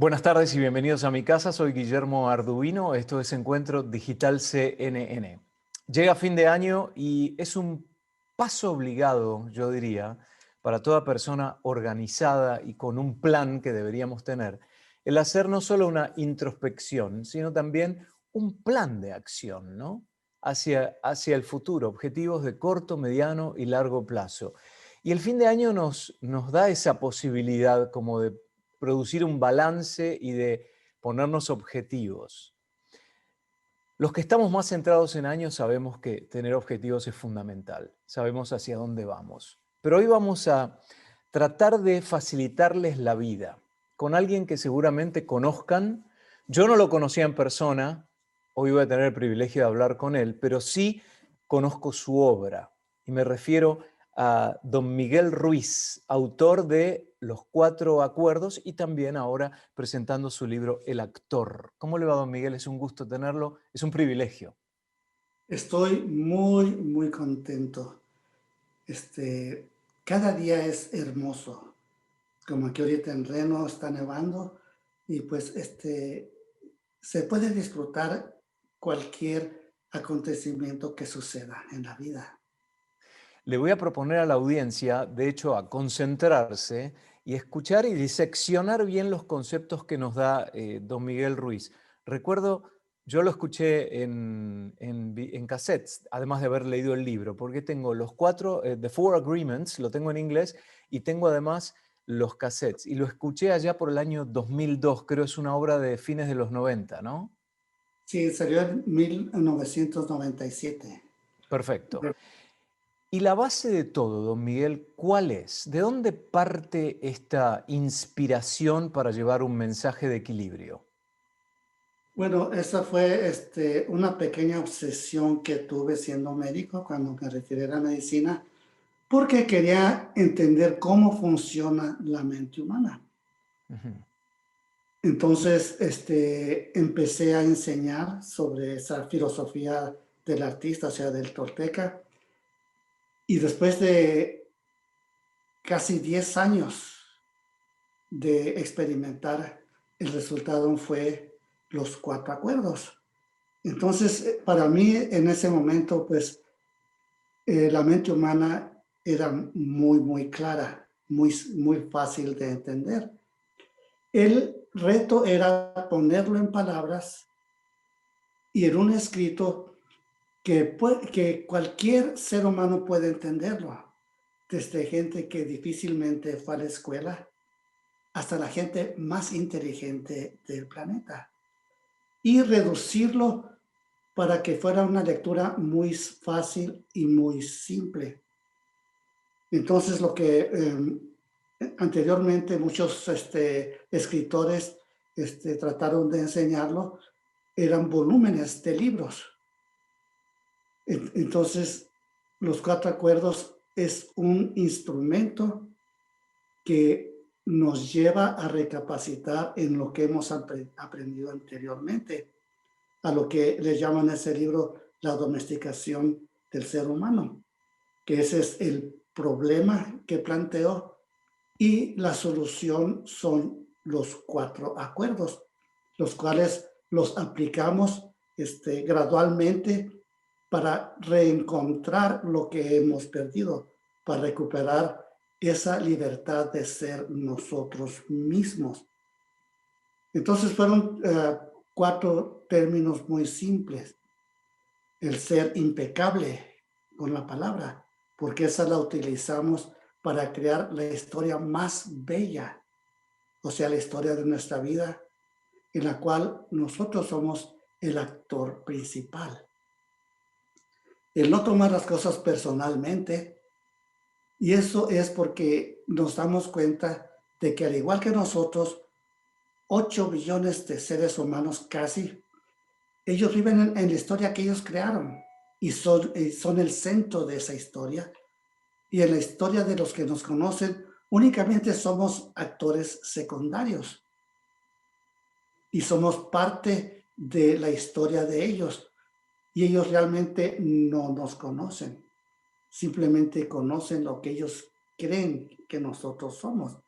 Buenas tardes y bienvenidos a mi casa. Soy Guillermo Arduino. Esto es Encuentro Digital CNN. Llega fin de año y es un paso obligado, yo diría, para toda persona organizada y con un plan que deberíamos tener, el hacer no solo una introspección, sino también un plan de acción, ¿no? Hacia el futuro, objetivos de corto, mediano y largo plazo. Y el fin de año nos da esa posibilidad como de producir un balance y de ponernos objetivos. Los que estamos más centrados en años sabemos que tener objetivos es fundamental, sabemos hacia dónde vamos. Pero hoy vamos a tratar de facilitarles la vida con alguien que seguramente conozcan. Yo no lo conocía en persona, hoy voy a tener el privilegio de hablar con él, pero sí conozco su obra. Y me refiero a don Miguel Ruiz, autor de Los Cuatro Acuerdos y también ahora presentando su libro El Actor. ¿Cómo le va, don Miguel? Es un gusto tenerlo, es un privilegio. Estoy muy contento. Este, Cada día es hermoso. Como aquí ahorita en Reno está nevando y pues se puede disfrutar cualquier acontecimiento que suceda en la vida. Le voy a proponer a la audiencia, de hecho, a concentrarse y escuchar y diseccionar bien los conceptos que nos da don Miguel Ruiz. Recuerdo, yo lo escuché en cassettes, además de haber leído el libro, porque tengo los cuatro, The Four Agreements, lo tengo en inglés, y tengo además los cassettes. Y lo escuché allá por el año 2002, creo es una obra de fines de los 90, ¿no? Sí, salió en 1997. Perfecto. Y la base de todo, don Miguel, ¿cuál es? ¿De dónde parte esta inspiración para llevar un mensaje de equilibrio? Bueno, esa fue una pequeña obsesión que tuve siendo médico cuando me retiré de la medicina, porque quería entender cómo funciona la mente humana. Ujú. Entonces, empecé a enseñar sobre esa filosofía del artista, o sea, del tolteca, y después de casi 10 años de experimentar, el resultado fue los cuatro acuerdos. Entonces, para mí, en ese momento, pues, la mente humana era muy clara, muy fácil de entender. El reto era ponerlo en palabras y en un escrito que cualquier ser humano puede entenderlo, desde gente que difícilmente fue a la escuela hasta la gente más inteligente del planeta, y reducirlo para que fuera una lectura muy fácil y muy simple. Entonces, lo que anteriormente muchos escritores trataron de enseñarlo eran volúmenes de libros. Entonces, los cuatro acuerdos es un instrumento que nos lleva a recapacitar en lo que hemos aprendido anteriormente, a lo que le llaman en ese libro la domesticación del ser humano, que ese es el problema que planteó, y la solución son los cuatro acuerdos, los cuales los aplicamos gradualmente para reencontrar lo que hemos perdido, para recuperar esa libertad de ser nosotros mismos. Entonces fueron cuatro términos muy simples. El ser impecable con la palabra, porque esa la utilizamos para crear la historia más bella, o sea, la historia de nuestra vida, en la cual nosotros somos el actor principal. El no tomar las cosas personalmente, y eso es porque nos damos cuenta de que al igual que nosotros, 8 billones de seres humanos casi, ellos viven en la historia que ellos crearon y son el centro de esa historia. Y en la historia de los que nos conocen, únicamente somos actores secundarios y somos parte de la historia de ellos. Y ellos realmente no nos conocen, simplemente conocen lo que ellos creen que nosotros somos.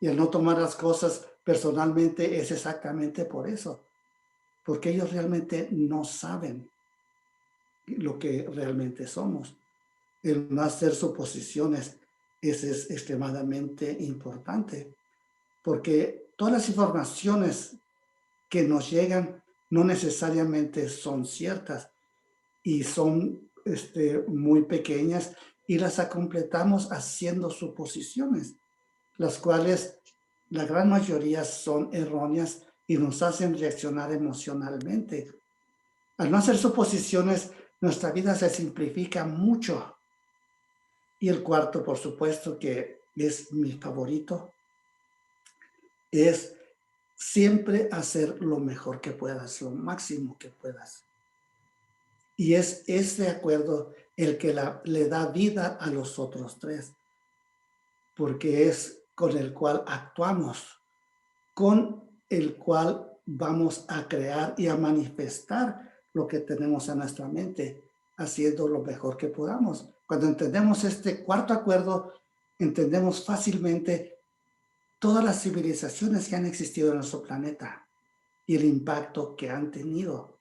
Y al no tomar las cosas personalmente es exactamente por eso, porque ellos realmente no saben lo que realmente somos. El no hacer suposiciones es extremadamente importante, porque todas las informaciones que nos llegan no necesariamente son ciertas y son muy pequeñas y las completamos haciendo suposiciones, las cuales la gran mayoría son erróneas y nos hacen reaccionar emocionalmente. Al no hacer suposiciones, nuestra vida se simplifica mucho. Y el cuarto, por supuesto, que es mi favorito, es siempre hacer lo mejor que puedas, lo máximo que puedas. Y es ese acuerdo el que le da vida a los otros tres, porque es con el cual actuamos, con el cual vamos a crear y a manifestar lo que tenemos en nuestra mente, haciendo lo mejor que podamos. Cuando entendemos este cuarto acuerdo, entendemos fácilmente todas las civilizaciones que han existido en nuestro planeta y el impacto que han tenido,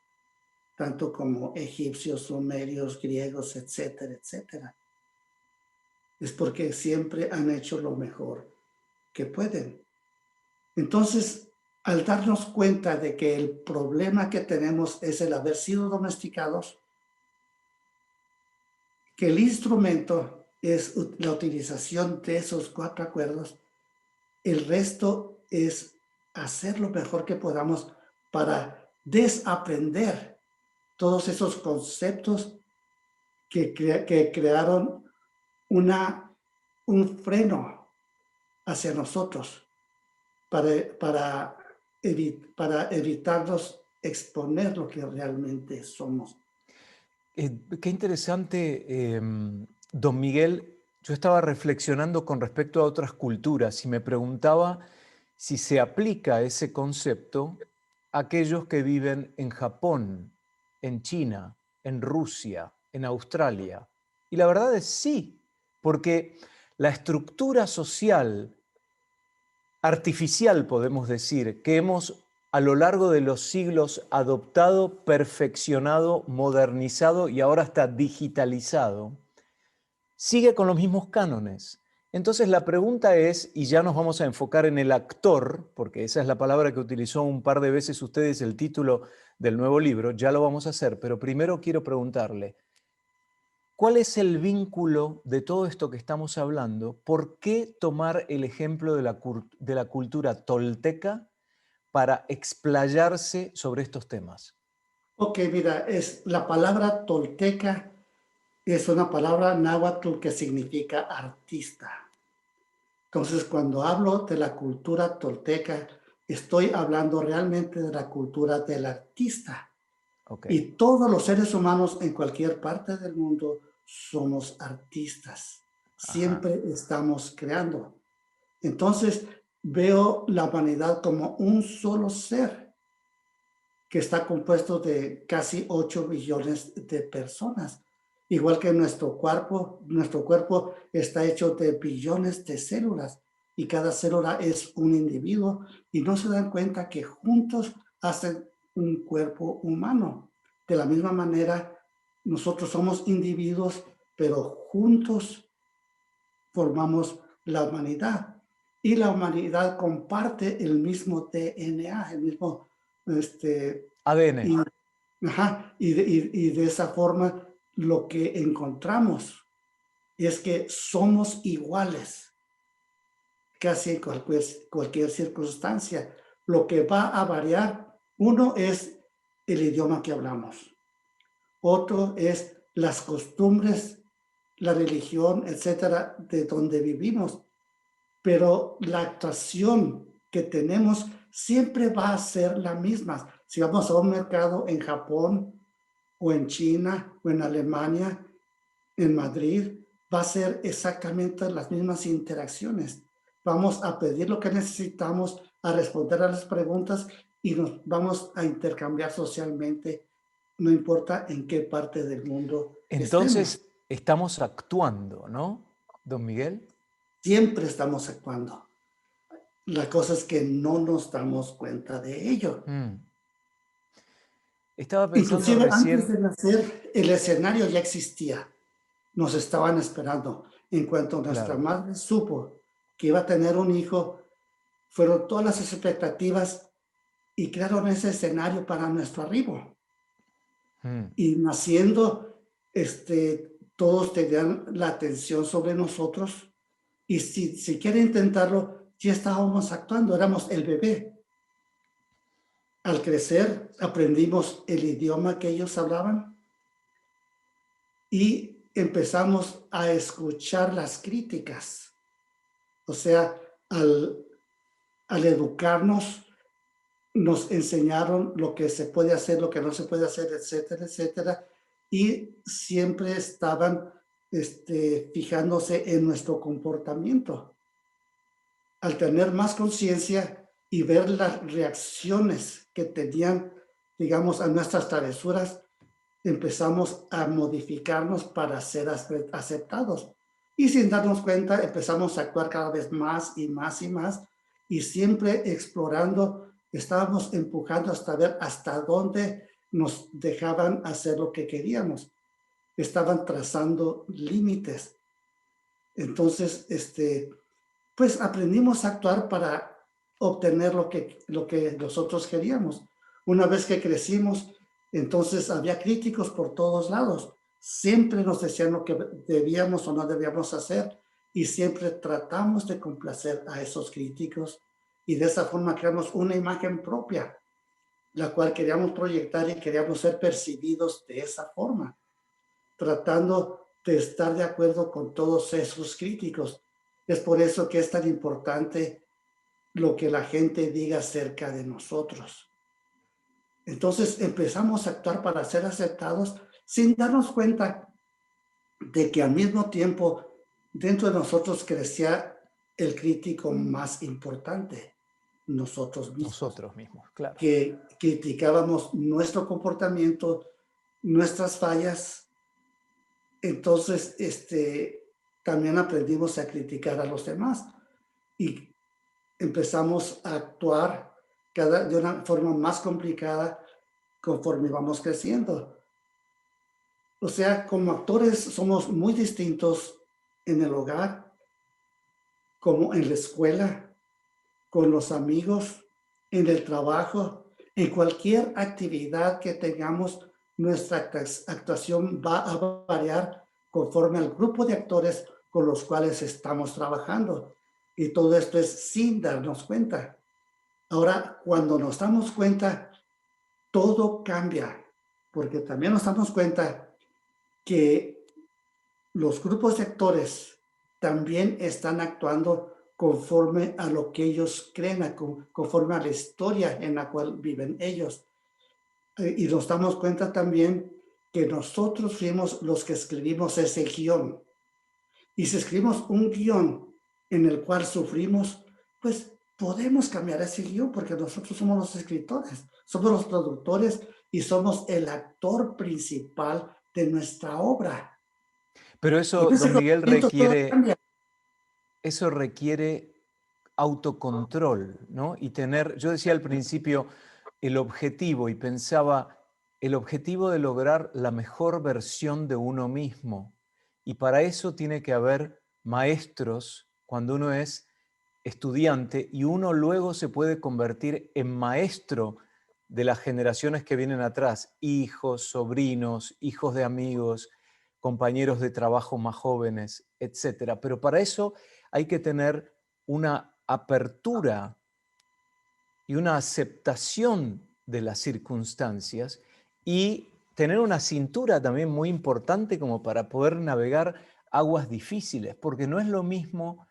tanto como egipcios, sumerios, griegos, etcétera, etcétera. Es porque siempre han hecho lo mejor que pueden. Entonces, al darnos cuenta de que el problema que tenemos es el haber sido domesticados, que el instrumento es la utilización de esos cuatro acuerdos, el resto es hacer lo mejor que podamos para desaprender todos esos conceptos que crearon un freno hacia nosotros para evitarnos exponer lo que realmente somos. Qué interesante, don Miguel. Yo estaba reflexionando con respecto a otras culturas y me preguntaba si se aplica ese concepto a aquellos que viven en Japón, en China, en Rusia, en Australia. Y la verdad es sí, porque la estructura social artificial, podemos decir, que hemos a lo largo de los siglos adoptado, perfeccionado, modernizado y ahora está digitalizado, sigue con los mismos cánones. Entonces la pregunta es, y ya nos vamos a enfocar en el actor, porque esa es la palabra que utilizó un par de veces ustedes el título del nuevo libro, ya lo vamos a hacer, pero primero quiero preguntarle, ¿cuál es el vínculo de todo esto que estamos hablando? ¿Por qué tomar el ejemplo de la cultura tolteca para explayarse sobre estos temas? Ok, mira, la palabra tolteca es una palabra náhuatl que significa artista. Entonces, cuando hablo de la cultura tolteca, estoy hablando realmente de la cultura del artista. Ok. Y todos los seres humanos en cualquier parte del mundo somos artistas. Ajá. Siempre estamos creando. Entonces, veo la humanidad como un solo ser que está compuesto de casi 8 billones de personas. Igual que nuestro cuerpo está hecho de billones de células y cada célula es un individuo y no se dan cuenta que juntos hacen un cuerpo humano. De la misma manera, nosotros somos individuos, pero juntos formamos la humanidad. Y la humanidad comparte el mismo DNA, el mismo ADN. y, y de esa forma lo que encontramos es que somos iguales casi en cualquier circunstancia. Lo que va a variar, uno es el idioma que hablamos, otro es las costumbres, la religión, etcétera, de donde vivimos. Pero la actuación que tenemos siempre va a ser la misma. Si vamos a un mercado en Japón o en China o en Alemania, en Madrid, va a ser exactamente las mismas interacciones. Vamos a pedir lo que necesitamos, a responder a las preguntas y nos vamos a intercambiar socialmente, no importa en qué parte del mundo estemos. Entonces, estamos actuando, ¿no, don Miguel? Siempre estamos actuando. La cosa es que no nos damos cuenta de ello. Mm. Estaba pensando Inclusive antes recién, de nacer, el escenario ya existía. Nos estaban esperando. En cuanto nuestra claro. madre supo que iba a tener un hijo, fueron todas las expectativas y crearon ese escenario para nuestro arribo. Mm. Y naciendo, todos tenían la atención sobre nosotros. Y si siquiera intentarlo, ya estábamos actuando, éramos el bebé. Al crecer, aprendimos el idioma que ellos hablaban y empezamos a escuchar las críticas. O sea, al educarnos, nos enseñaron lo que se puede hacer, lo que no se puede hacer, etcétera, etcétera. Y siempre estaban fijándose en nuestro comportamiento. Al tener más conciencia y ver las reacciones que tenían, digamos, a nuestras travesuras, empezamos a modificarnos para ser aceptados. Y sin darnos cuenta, empezamos a actuar cada vez más y más y más, y siempre explorando, estábamos empujando hasta ver hasta dónde nos dejaban hacer lo que queríamos. Estaban trazando límites. Entonces, pues aprendimos a actuar para obtener lo que nosotros queríamos. Una vez que crecimos, entonces había críticos por todos lados. Siempre nos decían lo que debíamos o no debíamos hacer y siempre tratamos de complacer a esos críticos y de esa forma creamos una imagen propia, la cual queríamos proyectar y queríamos ser percibidos de esa forma, tratando de estar de acuerdo con todos esos críticos. Es por eso que es tan importante lo que la gente diga acerca de nosotros. Entonces empezamos a actuar para ser aceptados sin darnos cuenta de que al mismo tiempo dentro de nosotros crecía el crítico más importante, nosotros mismos, Nosotros mismos, claro. que criticábamos nuestro comportamiento, nuestras fallas. Entonces, también aprendimos a criticar a los demás y empezamos a actuar de una forma más complicada conforme vamos creciendo. O sea, como actores somos muy distintos en el hogar, como en la escuela, con los amigos, en el trabajo, en cualquier actividad que tengamos, nuestra actuación va a variar conforme al grupo de actores con los cuales estamos trabajando. Y todo esto es sin darnos cuenta. Ahora, cuando nos damos cuenta, todo cambia, porque también nos damos cuenta que los grupos de actores también están actuando conforme a lo que ellos creen, conforme a la historia en la cual viven ellos. Y nos damos cuenta también que nosotros fuimos los que escribimos ese guión. Y si escribimos un guión en el cual sufrimos, pues podemos cambiar ese guión porque nosotros somos los escritores, somos los productores y somos el actor principal de nuestra obra. Pero Y eso, en ese don Miguel, conocimiento todo cambia. eso requiere autocontrol, ¿no? Y tener, yo decía al principio, el objetivo y pensaba, el objetivo de lograr la mejor versión de uno mismo. Y para eso tiene que haber maestros cuando uno es estudiante y uno luego se puede convertir en maestro de las generaciones que vienen atrás, hijos, sobrinos, hijos de amigos, compañeros de trabajo más jóvenes, etcétera. Pero para eso hay que tener una apertura y una aceptación de las circunstancias y tener una cintura también muy importante como para poder navegar aguas difíciles, porque no es lo mismo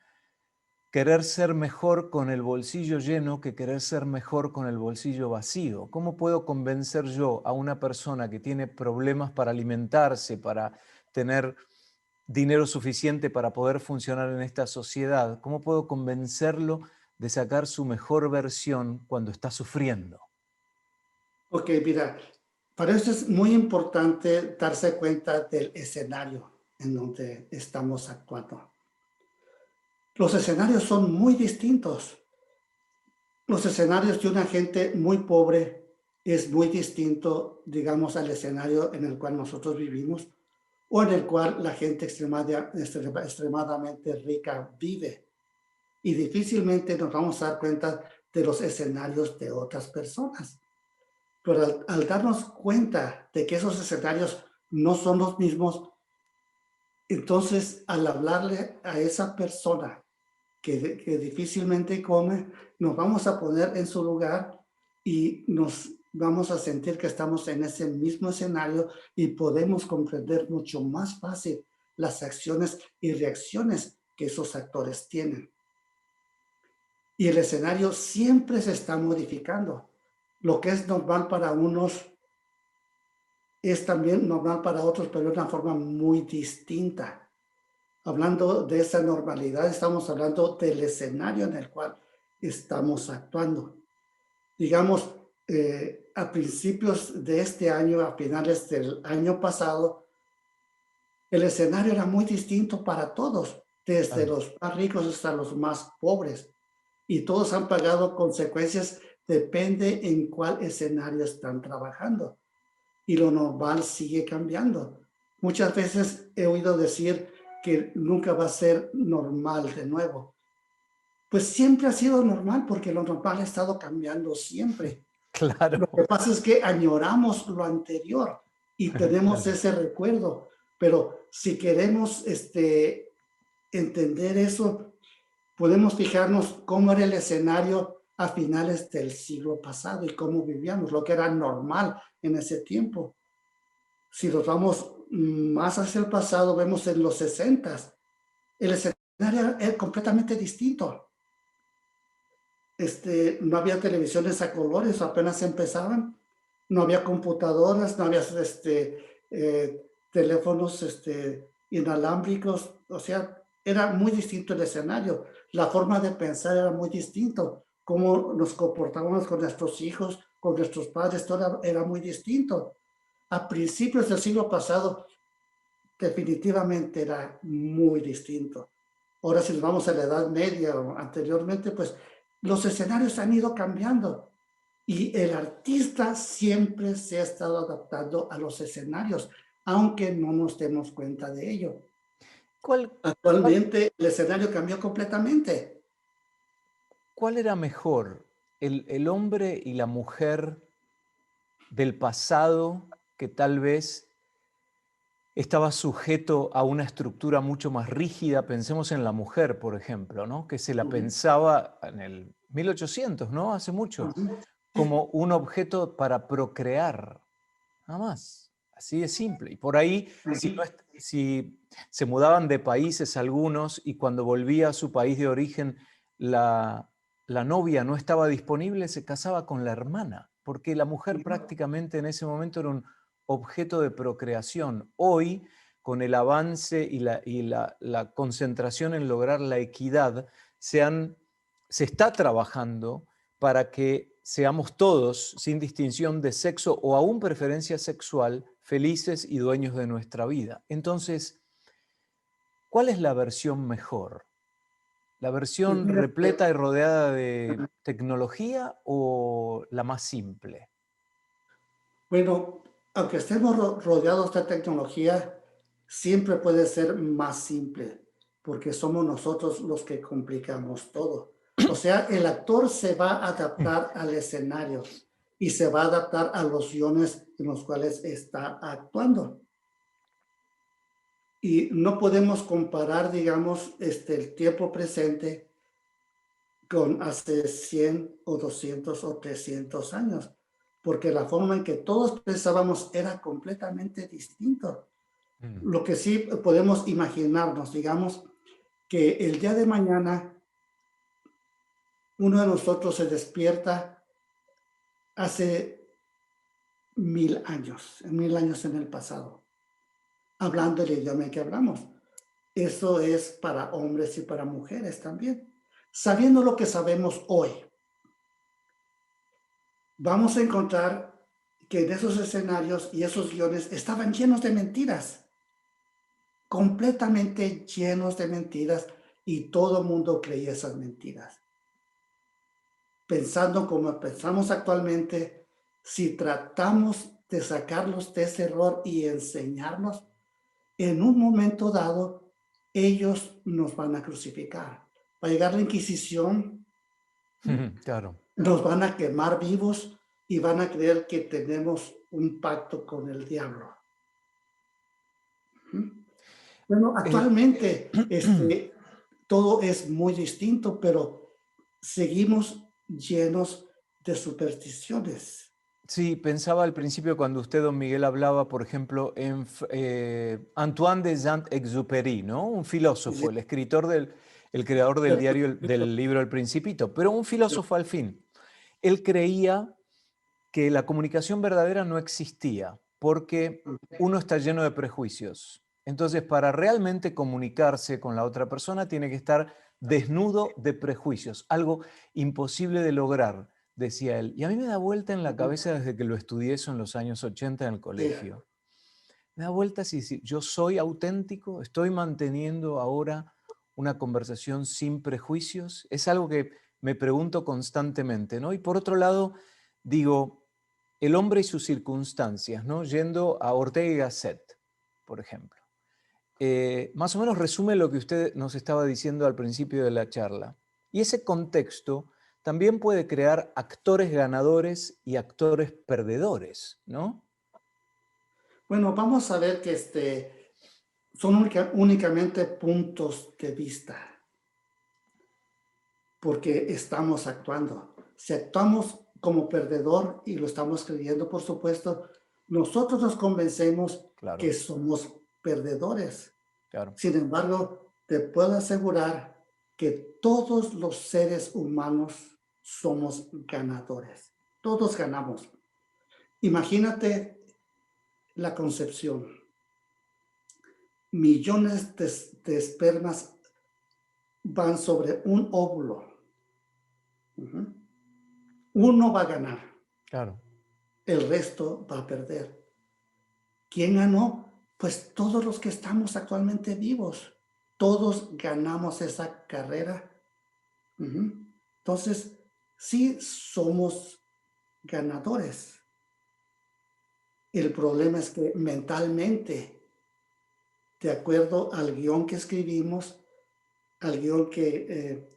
querer ser mejor con el bolsillo lleno que querer ser mejor con el bolsillo vacío. ¿Cómo puedo convencer yo a una persona que tiene problemas para alimentarse, para tener dinero suficiente para poder funcionar en esta sociedad? ¿Cómo puedo convencerlo de sacar su mejor versión cuando está sufriendo? Ok, mira, para eso es muy importante darse cuenta del escenario en donde estamos actuando. Los escenarios son muy distintos. los escenarios de una gente muy pobre es muy distinto, digamos, al escenario en el cual nosotros vivimos o en el cual la gente extremadamente rica vive. Y difícilmente nos vamos a dar cuenta de los escenarios de otras personas. Pero al darnos cuenta de que esos escenarios no son los mismos, entonces al hablarle a esa persona que difícilmente come, nos vamos a poner en su lugar y nos vamos a sentir que estamos en ese mismo escenario y podemos comprender mucho más fácil las acciones y reacciones que esos actores tienen. Y el escenario siempre se está modificando. Lo que es normal para unos es también normal para otros, pero de una forma muy distinta. Hablando de esa normalidad, estamos hablando del escenario en el cual estamos actuando. Digamos, a principios de este año, a finales del año pasado, el escenario era muy distinto para todos, desde Claro. los más ricos hasta los más pobres. Y todos han pagado consecuencias, depende en cuál escenario están trabajando. Y lo normal sigue cambiando. Muchas veces he oído decir que nunca va a ser normal de nuevo. Pues siempre ha sido normal porque lo normal ha estado cambiando siempre. Lo que Claro. pasa es que añoramos lo anterior y tenemos Claro. ese recuerdo, pero si queremos entender eso, podemos fijarnos cómo era el escenario a finales del siglo pasado y cómo vivíamos, lo que era normal en ese tiempo. Si nos vamos más hacia el pasado, vemos en los 60, el escenario era completamente distinto. No había televisiones a colores, apenas empezaban, no había computadoras, no había teléfonos inalámbricos, o sea, era muy distinto el escenario, la forma de pensar era muy distinto, cómo nos comportábamos con nuestros hijos, con nuestros padres, todo era muy distinto. A principios del siglo pasado, definitivamente era muy distinto. Ahora, si nos vamos a la Edad Media o anteriormente, pues los escenarios han ido cambiando y el artista siempre se ha estado adaptando a los escenarios, aunque no nos demos cuenta de ello. ¿Cuál, cuál, Actualmente el escenario cambió completamente. cuál era mejor, el hombre y la mujer del pasado que tal vez estaba sujeto a una estructura mucho más rígida? Pensemos en la mujer, por ejemplo, ¿no? Que se la Ujú, pensaba en el 1800, ¿no? Hace mucho, ujú. como un objeto para procrear, nada más, así de simple. Y por ahí, si se mudaban de países algunos y cuando volvía a su país de origen, la novia no estaba disponible, se casaba con la hermana, porque la mujer prácticamente en ese momento era un objeto de procreación. Hoy, con el avance y la concentración en lograr la equidad, se está trabajando para que seamos todos, sin distinción de sexo o aún preferencia sexual, felices y dueños de nuestra vida. Entonces, ¿cuál es la versión mejor? ¿La Pues versión mira, repleta y rodeada de tecnología o la más simple? bueno, aunque estemos rodeados de tecnología, siempre puede ser más simple, porque somos nosotros los que complicamos todo. O sea, el actor se va a adaptar al escenario y se va a adaptar a los guiones en los cuales está actuando. Y no podemos comparar, digamos, el tiempo presente con hace 100 o 200 o 300 años, porque la forma en que todos pensábamos era completamente distinto. Mm. Lo que sí podemos imaginarnos, digamos, que el día de mañana uno de nosotros se despierta hace 1000 años en el pasado, hablando el idioma en que hablamos. Eso es para hombres y para mujeres también. Sabiendo lo que sabemos hoy, vamos a encontrar que en esos escenarios y esos guiones estaban llenos de mentiras, completamente llenos de mentiras, y todo el mundo creía esas mentiras. pensando como pensamos actualmente, si tratamos de sacarlos de ese error y enseñarlos, en un momento dado, ellos nos van a crucificar. Va a llegar la Inquisición, Claro. nos van a quemar vivos y van a creer que tenemos un pacto con el diablo. Bueno, Eh, actualmente todo es muy distinto, pero seguimos llenos de supersticiones. Sí, pensaba al principio cuando usted, don Miguel, hablaba, por ejemplo, en Antoine de Saint-Exupéry, ¿no? Un Sí, filósofo, el escritor el creador del diario, del libro El Principito, pero un filósofo al fin. Él creía que la comunicación verdadera no existía porque uno está lleno de prejuicios. Entonces, para realmente comunicarse con la otra persona, tiene que estar desnudo de prejuicios, algo imposible de lograr, decía él. Y a mí me da vuelta en la cabeza desde que lo estudié eso en los años 80 en el sí. colegio. Me da vueltas y decir, yo soy auténtico, estoy manteniendo ahora una conversación sin prejuicios. Es algo que me pregunto constantemente, ¿no? Y por otro lado, digo, el hombre y sus circunstancias, ¿no? Yendo a Ortega y Gasset, por ejemplo. Más o menos resume lo que usted nos estaba diciendo al principio de la charla. Y ese contexto también puede crear actores ganadores y actores perdedores, ¿no? Bueno, vamos a ver que son únicamente puntos de vista, porque estamos actuando. Si actuamos como perdedor y lo estamos creyendo, por supuesto, nosotros nos convencemos Claro, que somos perdedores. claro. Sin embargo, te puedo asegurar que todos los seres humanos somos ganadores. Todos ganamos. Imagínate la concepción. Millones de espermas van sobre un óvulo. Uno va a ganar, Claro, el resto va a perder. ¿Quién ganó? Pues todos los que estamos actualmente vivos. Todos ganamos esa carrera. Entonces, sí somos ganadores. El problema es que mentalmente, de acuerdo al guión que escribimos, al guión que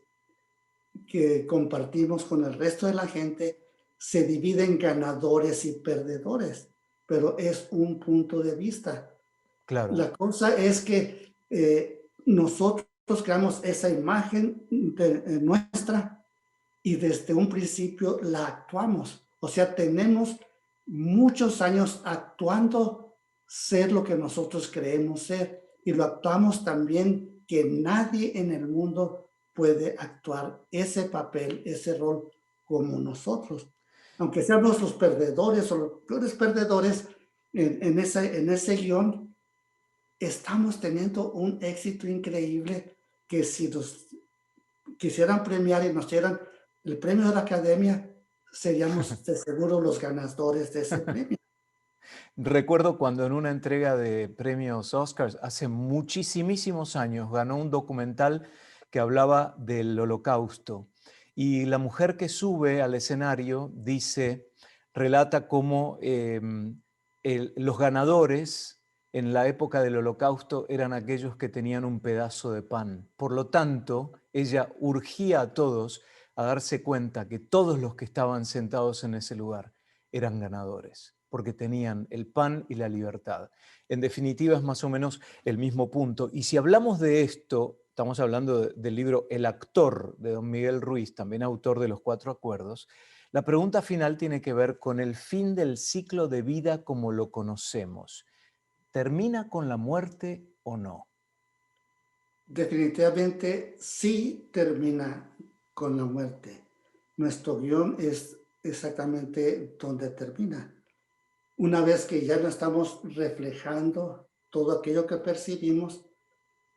compartimos con el resto de la gente, se divide en ganadores y perdedores, pero es un punto de vista. claro. La cosa es que nosotros creamos esa imagen nuestra y desde un principio la actuamos. O sea, tenemos muchos años actuando ser lo que nosotros creemos ser y lo actuamos también que nadie en el mundo puede actuar ese papel, ese rol como nosotros. Aunque seamos los perdedores o los peores perdedores en ese guión, estamos teniendo un éxito increíble que si nos quisieran premiar y nos dieran el premio de la academia, seríamos de seguro los ganadores de ese premio. Recuerdo cuando en una entrega de premios Oscars hace muchísimos años ganó un documental que hablaba del Holocausto y la mujer que sube al escenario dice, relata cómo los ganadores en la época del Holocausto eran aquellos que tenían un pedazo de pan. Por lo tanto, ella urgía a todos a darse cuenta que todos los que estaban sentados en ese lugar eran ganadores, porque tenían el pan y la libertad. En definitiva, es más o menos el mismo punto. Y si hablamos de esto, estamos hablando del libro El actor de don Miguel Ruiz, también autor de Los Cuatro Acuerdos, la pregunta final tiene que ver con el fin del ciclo de vida como lo conocemos. ¿Termina con la muerte o no? Definitivamente sí termina con la muerte. Nuestro guión es exactamente donde termina. Una vez que ya no estamos reflejando todo aquello que percibimos,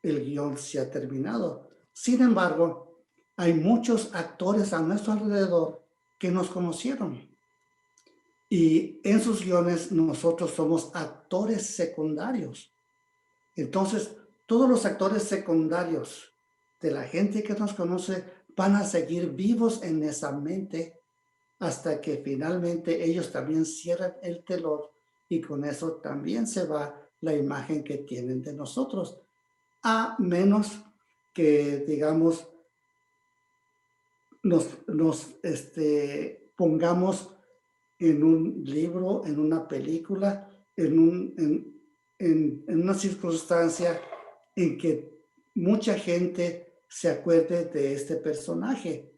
el guión se ha terminado. Sin embargo, hay muchos actores a nuestro alrededor que nos conocieron y en sus guiones nosotros somos actores secundarios. Entonces, todos los actores secundarios de la gente que nos conoce van a seguir vivos en esa mente hasta que finalmente ellos también cierran el telón y con eso también se va la imagen que tienen de nosotros, a menos que, digamos, nos pongamos en un libro, en una película, en una circunstancia en que mucha gente se acuerde de este personaje,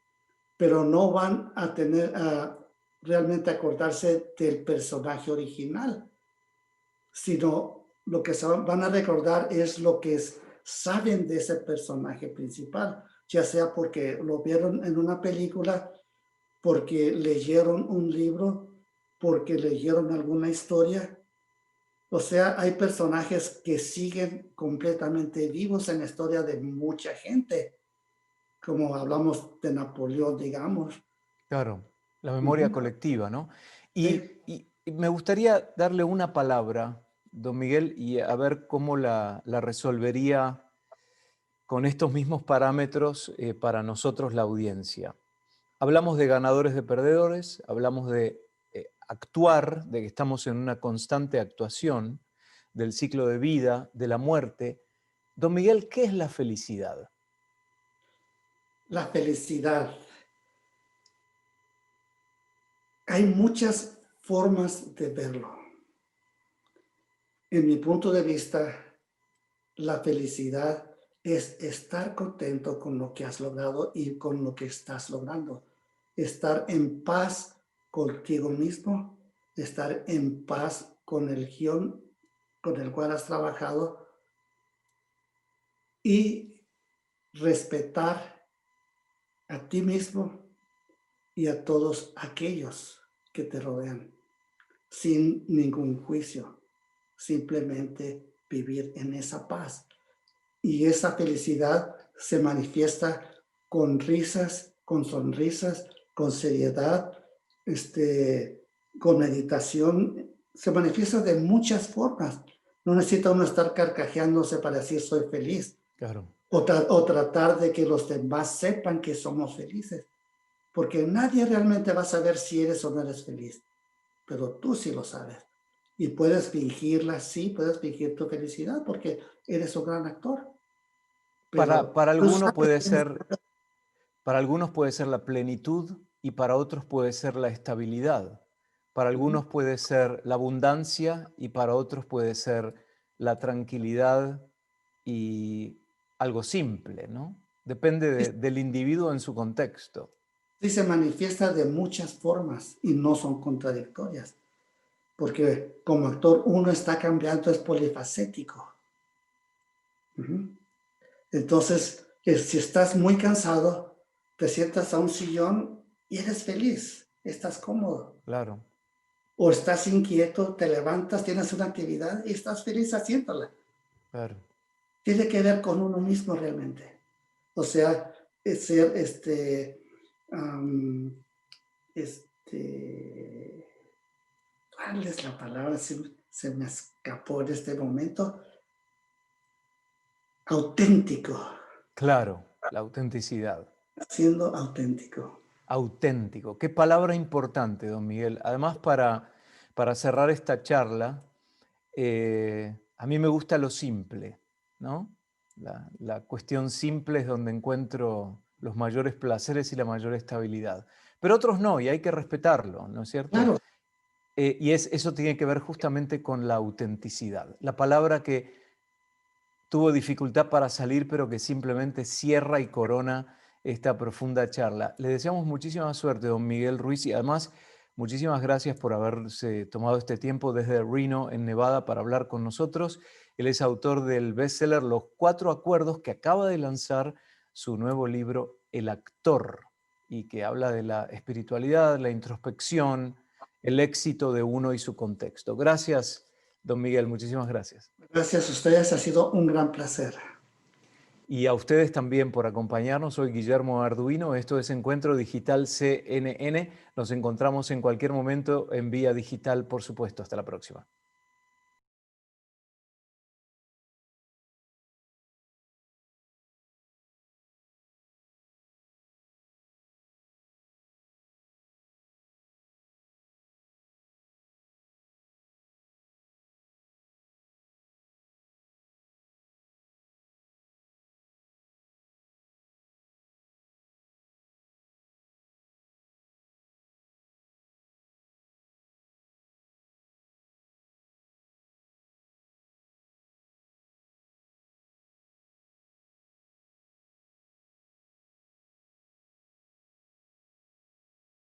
pero no van a tener a realmente acordarse del personaje original, sino lo que van a recordar es lo que saben de ese personaje principal, ya sea porque lo vieron en una película, porque leyeron un libro, porque leyeron alguna historia. O sea, hay personajes que siguen completamente vivos en la historia de mucha gente, como hablamos de Napoleón, digamos. Claro, la memoria Ujú. colectiva, ¿no? Sí. Y me gustaría darle una palabra, don Miguel, y a ver cómo la resolvería con estos mismos parámetros para nosotros la audiencia. Hablamos de ganadores de perdedores, hablamos de actuar, de que estamos en una constante actuación, del ciclo de vida, de la muerte. Don Miguel, ¿qué es la felicidad? La felicidad. Hay muchas formas de verlo. En mi punto de vista, la felicidad es estar contento con lo que has logrado y con lo que estás logrando. Estar en paz contigo mismo, estar en paz con el guión con el cual has trabajado y respetar a ti mismo y a todos aquellos que te rodean, sin ningún juicio, simplemente vivir en esa paz. Y esa felicidad se manifiesta con risas, con sonrisas, con seriedad, con meditación. Se manifiesta de muchas formas. No necesita uno estar carcajeándose para decir soy feliz Claro, o tratar de que los demás sepan que somos felices. Porque nadie realmente va a saber si eres o no eres feliz, pero tú sí lo sabes. Y puedes fingirla, sí, puedes fingir tu felicidad porque eres un gran actor, pero para tú alguno sabes puede quién es. ser, para algunos puede ser la plenitud y para otros puede ser la estabilidad. Para Ujú. algunos puede ser la abundancia y para otros puede ser la tranquilidad y algo simple, ¿no? Depende Sí, del individuo en su contexto. sí se manifiesta de muchas formas y no son contradictorias, porque como actor uno está cambiando, es polifacético. Ujú. Entonces, si estás muy cansado, te sientas a un sillón y eres feliz, estás cómodo. Claro, O estás inquieto, te levantas, tienes una actividad y estás feliz haciéndola. claro. Tiene que ver con uno mismo realmente. O sea, es ser este, ¿cuál es la palabra? Se me escapó en este momento. Auténtico, Claro, la autenticidad. siendo auténtico. Auténtico. Qué palabra importante, don Miguel. Además, para cerrar esta charla, a mí me gusta lo simple, ¿no? La cuestión simple es donde encuentro los mayores placeres y la mayor estabilidad. Pero otros no, y hay que respetarlo, ¿no es cierto? Claro, Eso tiene que ver justamente con la autenticidad. La palabra que tuvo dificultad para salir, pero que simplemente cierra y corona esta profunda charla. Le deseamos muchísima suerte, don Miguel Ruiz, y además muchísimas gracias por haberse tomado este tiempo desde Reno, en Nevada, para hablar con nosotros. Él es autor del bestseller Los Cuatro Acuerdos, que acaba de lanzar su nuevo libro El Actor, y que habla de la espiritualidad, la introspección, el éxito de uno y su contexto. Gracias, don Miguel, muchísimas gracias. gracias a ustedes, ha sido un gran placer. Y a ustedes también por acompañarnos. Soy Guillermo Arduino. Esto es Encuentro Digital CNN. Nos encontramos en cualquier momento en vía digital, por supuesto. Hasta la próxima.